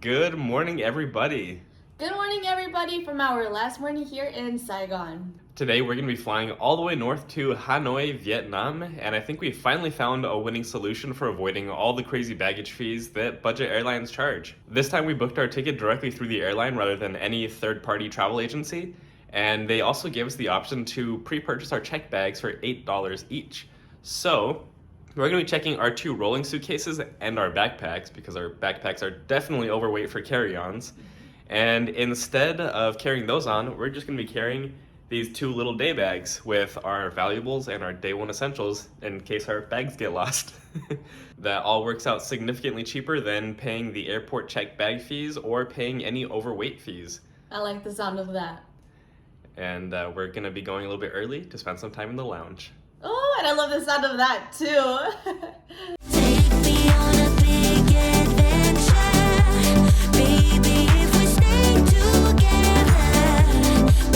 Good morning, everybody. Good morning, everybody, from our last morning here in Saigon. Today we're going to be flying all the way north to Hanoi, Vietnam, and I think we finally found a winning solution for avoiding all the crazy baggage fees that budget airlines charge. This time we booked our ticket directly through the airline rather than any third-party travel agency, and they also gave us the option to pre-purchase our check bags for $8 each. So we're going to be checking our 2 rolling suitcases and our backpacks because our backpacks are definitely overweight for carry-ons. And instead of carrying those on, we're just going to be carrying these 2 little day bags with our valuables and our day 1 essentials in case our bags get lost. That all works out significantly cheaper than paying the airport check bag fees or paying any overweight fees. I like the sound of that. And we're going to be going a little bit early to spend some time in the lounge. Oh, and I love the sound of that too. Take me on a big adventure, baby. If we stay together,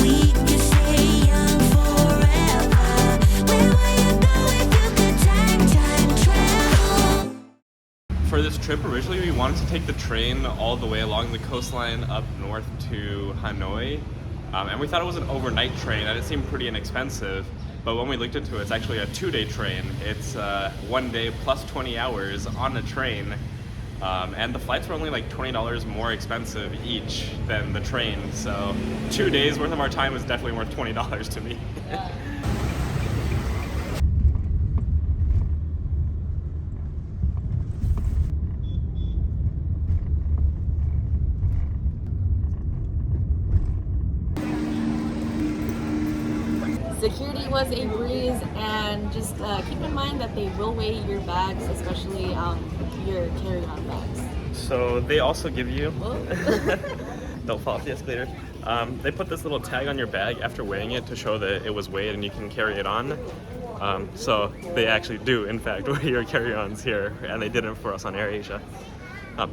we can stay young forever. Where will you go if you could time travel? For this trip, originally we wanted to take the train all the way along the coastline up north to Hanoi, and we thought it was an overnight train and it seemed pretty inexpensive. But when we looked into it, it's actually a 2-day train. It's 1 day plus 20 hours on a train. And the flights were only like $20 more expensive each than the train. So 2 days worth of our time was definitely worth $20 to me. Security was a breeze, and just keep in mind that they will weigh your bags, especially your carry-on bags. So they also give you, Oh. don't fall off the escalator. They put this little tag on your bag after weighing it to show that it was weighed and you can carry it on. So they actually do, in fact, weigh your carry-ons here, and they did it for us on AirAsia.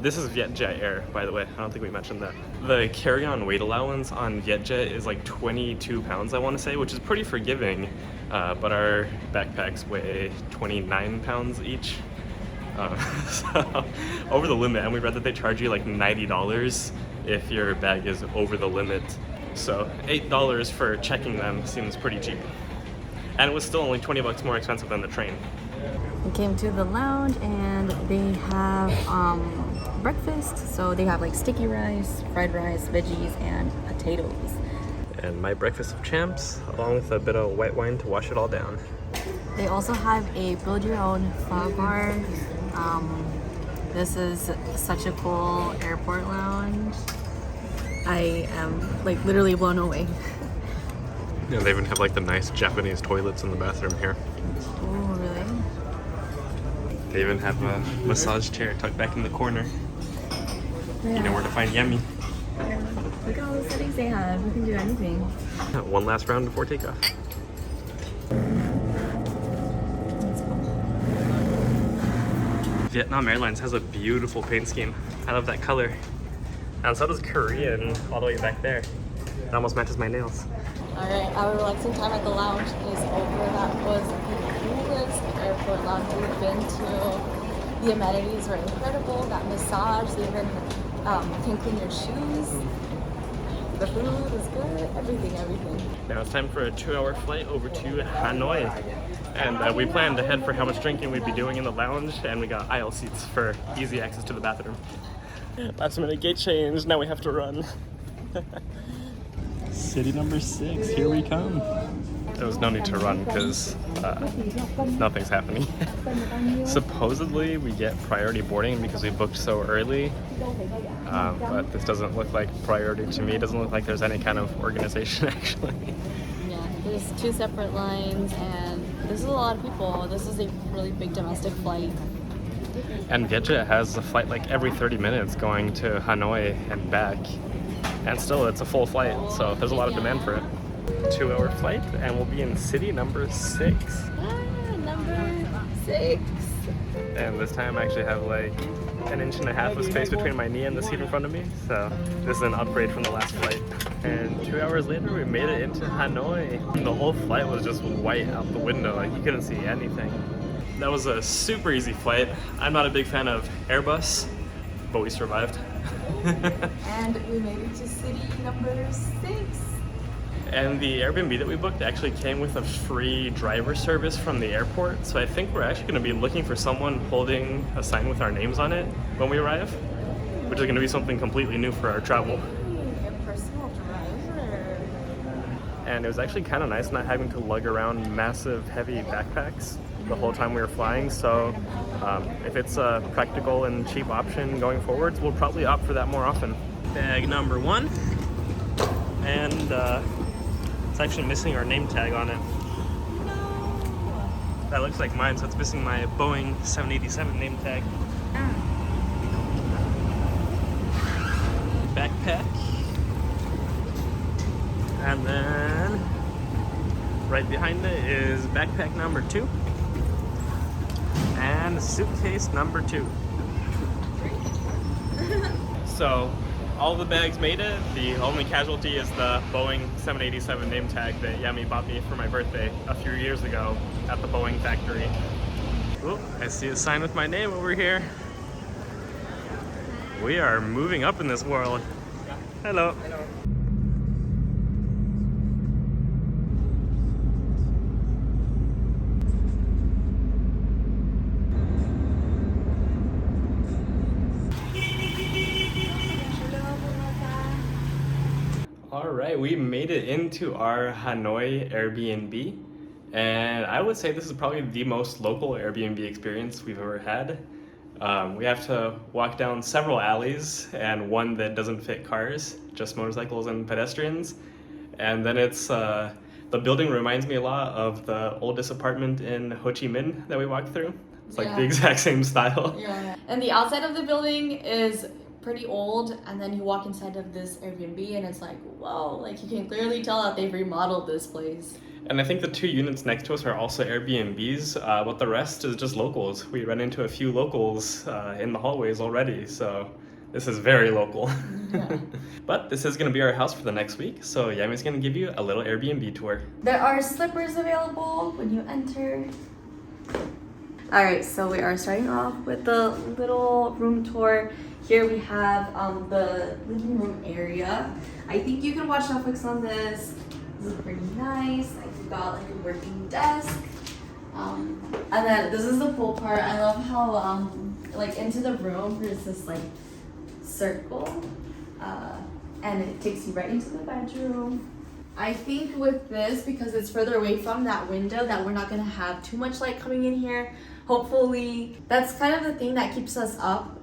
This is Vietjet Air, by the way. I don't think we mentioned that. The carry-on weight allowance on Vietjet is like 22 pounds, I want to say, which is pretty forgiving. But our backpacks weigh 29 pounds each. So over the limit, and we read that they charge you like $90 if your bag is over the limit. So $8 for checking them seems pretty cheap. And it was still only 20 bucks more expensive than the train. We came to the lounge and they have breakfast. So they have like sticky rice, fried rice, veggies, and potatoes. And my breakfast of champs, along with a bit of white wine to wash it all down. They also have a build your own pho bar. This is such a cool airport lounge. I am like literally blown away. Yeah, they even have like the nice Japanese toilets in the bathroom here. Oh, really? They even have a massage chair tucked back in the corner. Yeah. You know where to find Yummy. Look at all the settings they have. You can do anything. One last round before takeoff. Vietnam Airlines has a beautiful paint scheme. I love that color. And so does Korean, all the way back there. It almost matches my nails. Alright, our relaxing time at the lounge is over. That was the coolest airport lounge we've been to. The amenities were incredible. That massage, they even can clean your shoes. The food was good. Everything. Now it's time for a 2-hour flight over to Hanoi. And we planned ahead for how much drinking we'd be doing in the lounge, and we got aisle seats for easy access to the bathroom. Last minute gate change, now we have to run. City number 6, here we come. There was no need to run because nothing's happening. Supposedly we get priority boarding because we booked so early, but this doesn't look like priority to me. It doesn't look like there's any kind of organization actually. Yeah, there's 2 separate lines, and this is a lot of people. This is a really big domestic flight. And Vietjet has a flight like every 30 minutes going to Hanoi and back. And still, it's a full flight, so there's a lot of demand for it. 2-hour flight, and we'll be in city number 6. Number 6. And this time I actually have like 1.5 inches of space between my knee and the seat in front of me, so this is an upgrade from the last flight. And 2 hours later, we made it into Hanoi. And the whole flight was just white out the window, like you couldn't see anything. That was a super easy flight. I'm not a big fan of Airbus, but we survived. And we made it to city number 6. And the Airbnb that we booked actually came with a free driver service from the airport. So I think we're actually going to be looking for someone holding a sign with our names on it when we arrive, which is going to be something completely new for our travel. A personal driver. And it was actually kind of nice not having to lug around massive, heavy backpacks the whole time we were flying. So if it's a practical and cheap option going forwards, we'll probably opt for that more often. Bag number 1. And it's actually missing our name tag on it. That looks like mine, so it's missing my Boeing 787 name tag. Backpack. And then right behind it is backpack number 2. And suitcase number 2. So all the bags made it. The only casualty is the Boeing 787 name tag that Yami bought me for my birthday a few years ago at the Boeing factory. Oh, I see a sign with my name over here. We are moving up in this world. Hello. Hello. Alright, we made it into our Hanoi Airbnb, and I would say this is probably the most local Airbnb experience we've ever had. We have to walk down several alleys, and one that doesn't fit cars, just motorcycles and pedestrians. And then it's, the building reminds me a lot of the oldest apartment in Ho Chi Minh that we walked through. It's like the exact same style. Yeah. And the outside of the building is pretty old, and then you walk inside of this Airbnb and it's like, whoa, like you can clearly tell that they've remodeled this place. And I think the 2 units next to us are also Airbnbs, but the rest is just locals. We ran into a few locals in the hallways already, so this is very local. Yeah. But this is going to be our house for the next week, so Yami's going to give you a little Airbnb tour. There are slippers available when you enter. Alright, so we are starting off with the little room tour. Here we have the living room area. I think you can watch Netflix on this. This is pretty nice. Like, we've got like a working desk. And then this is the pool part. I love how like into the room there's this like circle, and it takes you right into the bedroom. I think with this, because it's further away from that window, that we're not gonna have too much light coming in here. Hopefully, that's kind of the thing that keeps us up,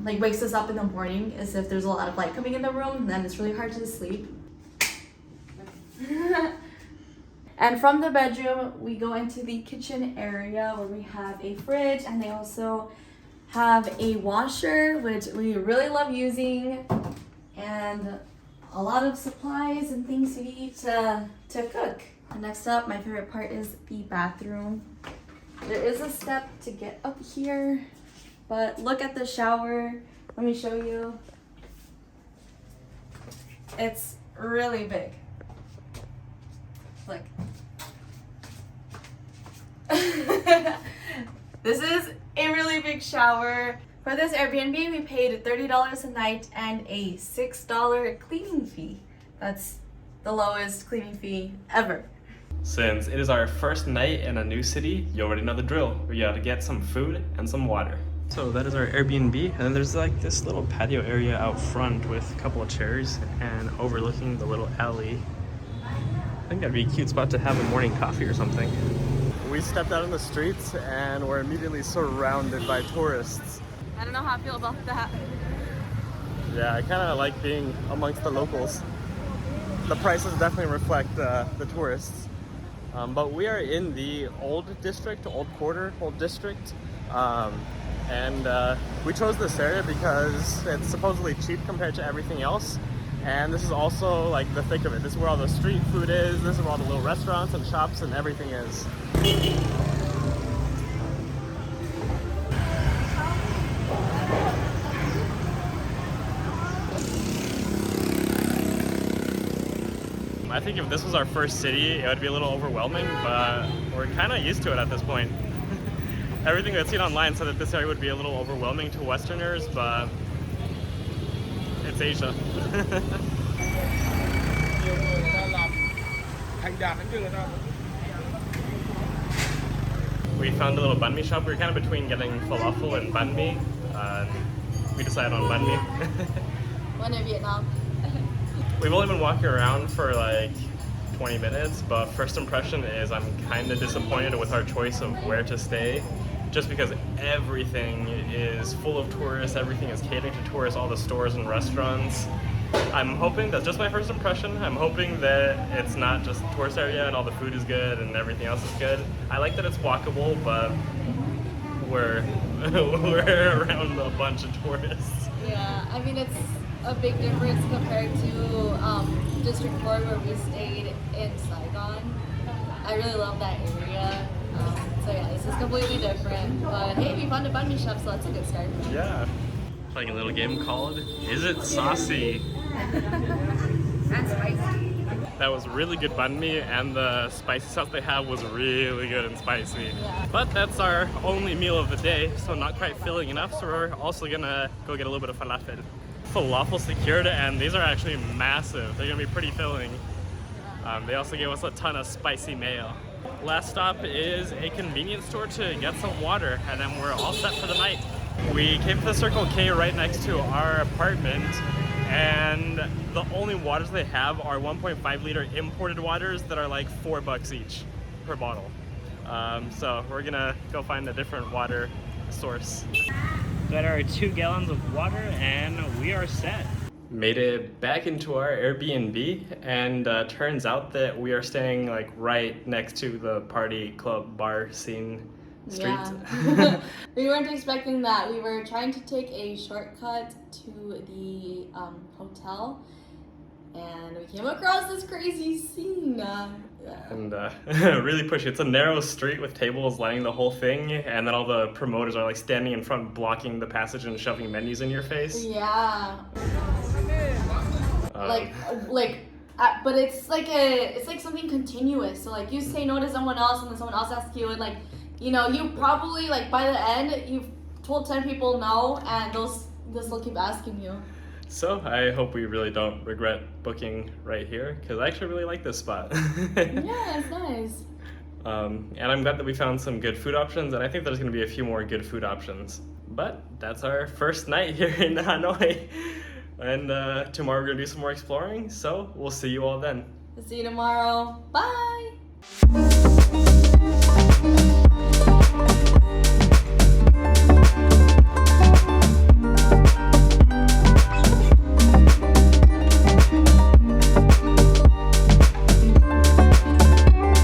like wakes us up in the morning, is if there's a lot of light coming in the room, then it's really hard to sleep. And from the bedroom, we go into the kitchen area where we have a fridge, and they also have a washer, which we really love using, and a lot of supplies and things we need to cook. And next up, my favorite part is the bathroom. There is a step to get up here, but look at the shower. Let me show you. It's really big. Look. This is a really big shower. For this Airbnb, we paid $30 a night and a $6 cleaning fee. That's the lowest cleaning fee ever. Since it is our first night in a new city, you already know the drill. We gotta get some food and some water. So that is our Airbnb, and then there's like this little patio area out front with a couple of chairs and overlooking the little alley. I think that'd be a cute spot to have a morning coffee or something. We stepped out in the streets and we're immediately surrounded by tourists. I don't know how I feel about that. Yeah, I kind of like being amongst the locals. The prices definitely reflect the tourists. But we are in the old district, old quarter, old district. And we chose this area because it's supposedly cheap compared to everything else. And this is also like the thick of it. This is where all the street food is. This is where all the little restaurants and shops and everything is. I think if this was our first city, it would be a little overwhelming, but we're kind of used to it at this point. Everything that's seen online said that this area would be a little overwhelming to Westerners, but It's Asia. Nhiều người người ta làm thành đạt đến người ta. We found a little banh mi shop. We were kind of between getting falafel and banh mi. We decided on banh mi. One in Vietnam. We've only been walking around for like 20 minutes, but first impression is I'm kind of disappointed with our choice of where to stay, just because everything is full of tourists, everything is catering to tourists, all the stores and restaurants. I'm hoping, that's just my first impression, I'm hoping that it's not just a tourist area and all the food is good and everything else is good. I like that it's walkable, but we're around a bunch of tourists. Yeah, I mean it's a big difference compared to District 4 where we stayed in Saigon. I really love that area. So yeah, this is completely different. But hey, we found a banh mi shop, so that's a good start. Yeah. Playing a little game called Is It Saucy? That's spicy. That was really good banh mi, and the spicy sauce they have was really good and spicy. Yeah. But that's our only meal of the day, so not quite filling enough, so we're also gonna go get a little bit of falafel. Falafel secured, and these are actually massive. They're gonna be pretty filling. They also gave us a ton of spicy mayo. Last stop is a convenience store to get some water, and then we're all set for the night. We came to the Circle K right next to our apartment, and the only waters they have are 1.5 liter imported waters that are like $4 each per bottle. So we're gonna go find a different water source. Got our 2 gallons of water and we are set. Made it back into our Airbnb, and turns out that we are staying like right next to the party club bar scene street. Yeah. We weren't expecting that. We were trying to take a shortcut to the hotel, and we came across this crazy scene. And really pushy. It's a narrow street with tables lining the whole thing, and then all the promoters are like standing in front blocking the passage and shoving menus in your face. Yeah. But it's like something continuous. So like you say no to someone else, and then someone else asks you, and like, you know, you probably like by the end you've told 10 people no, and they'll keep asking you. So I hope we really don't regret booking right here, because I actually really like this spot. Yeah, it's nice. And I'm glad that we found some good food options, and I think there's going to be a few more good food options. But that's our first night here in Hanoi. And tomorrow we're going to do some more exploring, so we'll see you all then. See you tomorrow. Bye.